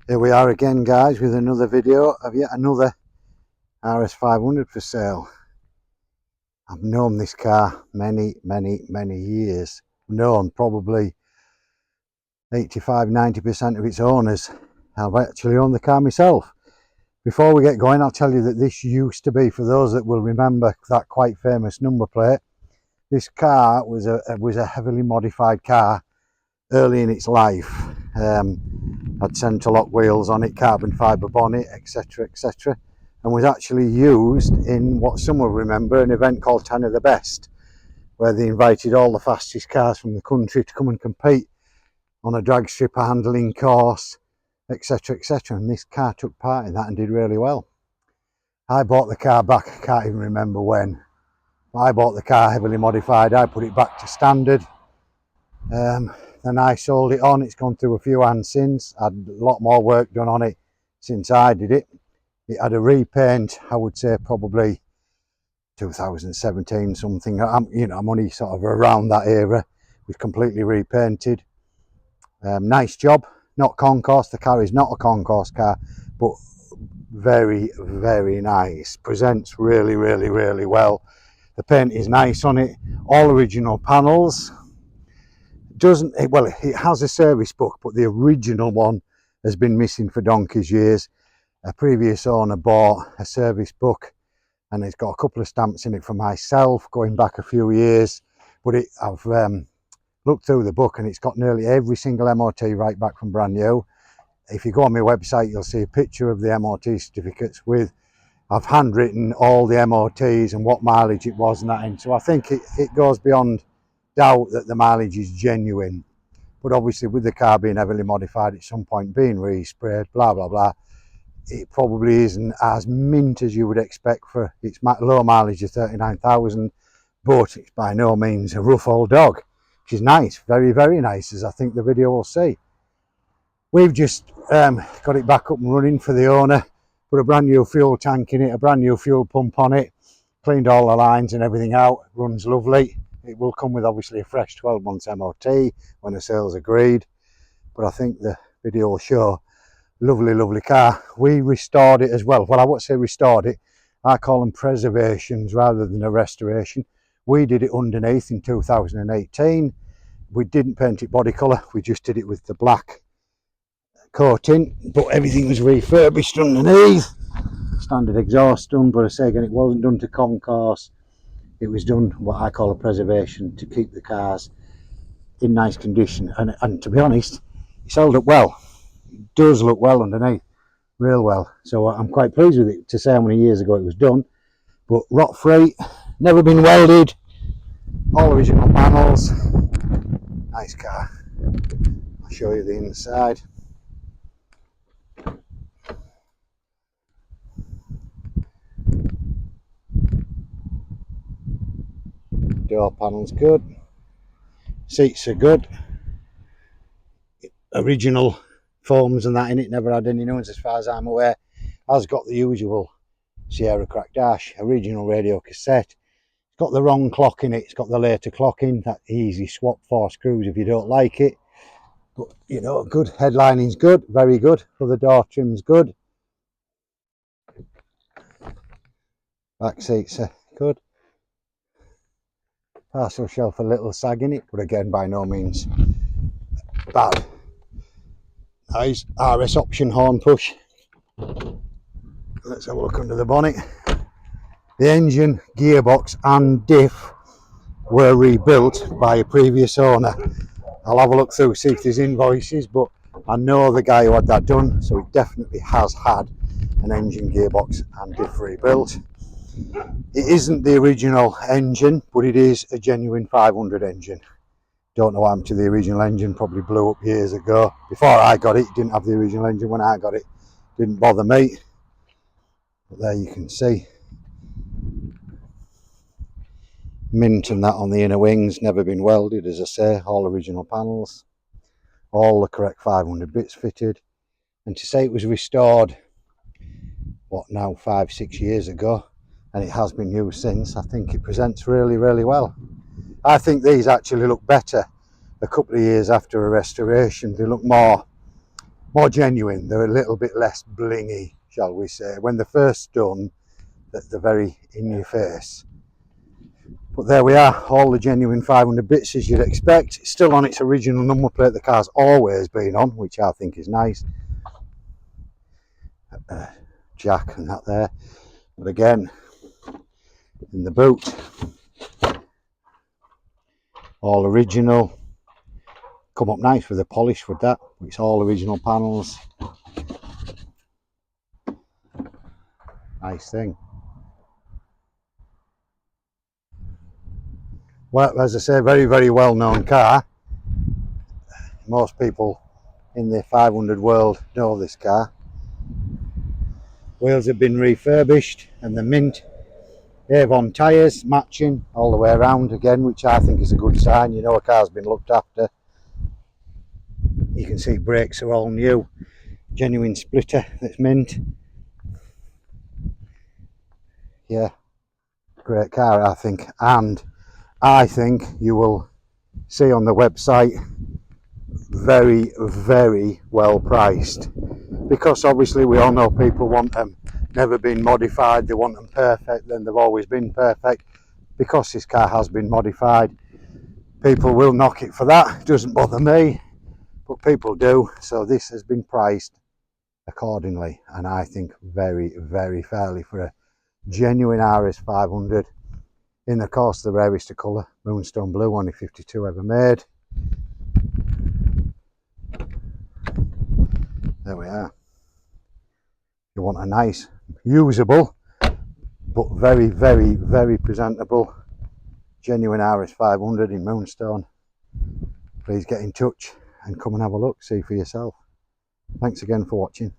Here we are again, guys, with another video of yet another rs500 for sale. I've known this car many years. Known probably 85–90% of its owners. I've actually owned the car myself. Before we get going, I'll tell you that this used to be, for those that will remember that quite famous number plate, this car was a heavily modified car early in its life. Had centre lock wheels on it, carbon fibre bonnet, etc, and was actually used in what some will remember, an event called 10 of the Best, where they invited all the fastest cars from the country to come and compete on a drag strip, a handling course, etc, and this car took part in that and did really well. I bought the car back, I can't even remember when. I bought the car heavily modified, I put it back to standard. Then I sold it on. It's gone through a few hands since. Had a lot more work done on it since I did it. It had a repaint, I would say probably 2017 something. I'm only sort of around that era. It was completely repainted. Nice job. Not concourse. The car is not a concourse car, but very nice. Presents really well. The paint is nice on it. All original panels. It has a service book, but the original one has been missing for donkey's years. A previous owner bought a service book and it's got a couple of stamps in it for myself going back a few years, but I've looked through the book and it's got nearly every single MOT right back from brand new. If you go on my website, you'll see a picture of the MOT certificates with, I've handwritten all the MOTs and what mileage it was and that in. So I think it goes beyond doubt that the mileage is genuine, but obviously with the car being heavily modified at some point, being resprayed, blah, it probably isn't as mint as you would expect for its low mileage of 39,000, but it's by no means a rough old dog, which is nice, very nice, as I think the video will see. We've just got it back up and running for the owner, put a brand new fuel tank in it, a brand new fuel pump on it, cleaned all the lines and everything out, runs lovely. It will come with obviously a fresh 12 months MOT when the sale's agreed, but I think the video will show. Lovely car. We restored it as well. Well, I won't say restored it, I call them preservations rather than a restoration. We did it underneath in 2018. We didn't paint it body colour, we just did it with the black coating, but everything was refurbished underneath. Standard exhaust done, but I say again, it wasn't done to concourse. It was done what I call a preservation to keep the cars in nice condition, and to be honest, it's held up well. It does look well underneath, real well. So I'm quite pleased with it, to say how many years ago it was done. But rot free, never been welded, all original panels. Nice car. I'll show you the inside. Door panel's good, seats are good, original foams and that in it, never had any new ones as far as I'm aware. Has got the usual Sierra crack dash, original radio cassette. It's got the wrong clock in it, it's got the later clock in, that easy swap 4 screws if you don't like it. But you know, good headlining's good, very good. Other door trim's good. Back seats are good. Parcel shelf a little sag in it, but again by no means bad. Nice RS option horn push. Let's have a look under the bonnet. The engine, gearbox and diff were rebuilt by a previous owner. I'll have a look through, see if there's invoices, but I know the guy who had that done, so it definitely has had an engine, gearbox and diff rebuilt. It isn't the original engine, but it is a genuine 500 engine. Don't know what happened to the original engine, probably blew up years ago. Before I got it, it didn't have the original engine. When I got it, didn't bother me. But there you can see. Mint and that on the inner wings, never been welded, as I say, all original panels. All the correct 500 bits fitted. And to say it was restored, what now, 5–6 years ago, and it has been used since, I think it presents really well. I think these actually look better a couple of years after a restoration. They look more more genuine. They're a little bit less blingy, shall we say, when they're first done. That they're very in your face. But there we are, all the genuine 500 bits as you'd expect. It's still on its original number plate the car's always been on, which I think is nice. Jack and that there. But again, in the boot, all original. Come up nice with the polish with that. It's all original panels. Nice thing. Well, as I say, very, very well known car. Most people in the 500 world know this car. Wheels have been refurbished and the mint. Avon tyres matching all the way around again, which I think is a good sign. You know a car's been looked after. You can see brakes are all new. Genuine splitter that's mint. Yeah, great car I think. And I think you will see on the website very, very well priced. Because obviously we all know people want them never been modified, they want them perfect, then they've always been perfect. Because this car has been modified, people will knock it for that. It doesn't bother me, but people do. So this has been priced accordingly, and I think very, very fairly for a genuine rs500 in, of course, the rarest of colour, moonstone blue, only 52 ever made. There we are. You want a nice, usable, but very, very, very presentable genuine rs500 in moonstone, please get in touch and come and have a look, see for yourself. Thanks again for watching.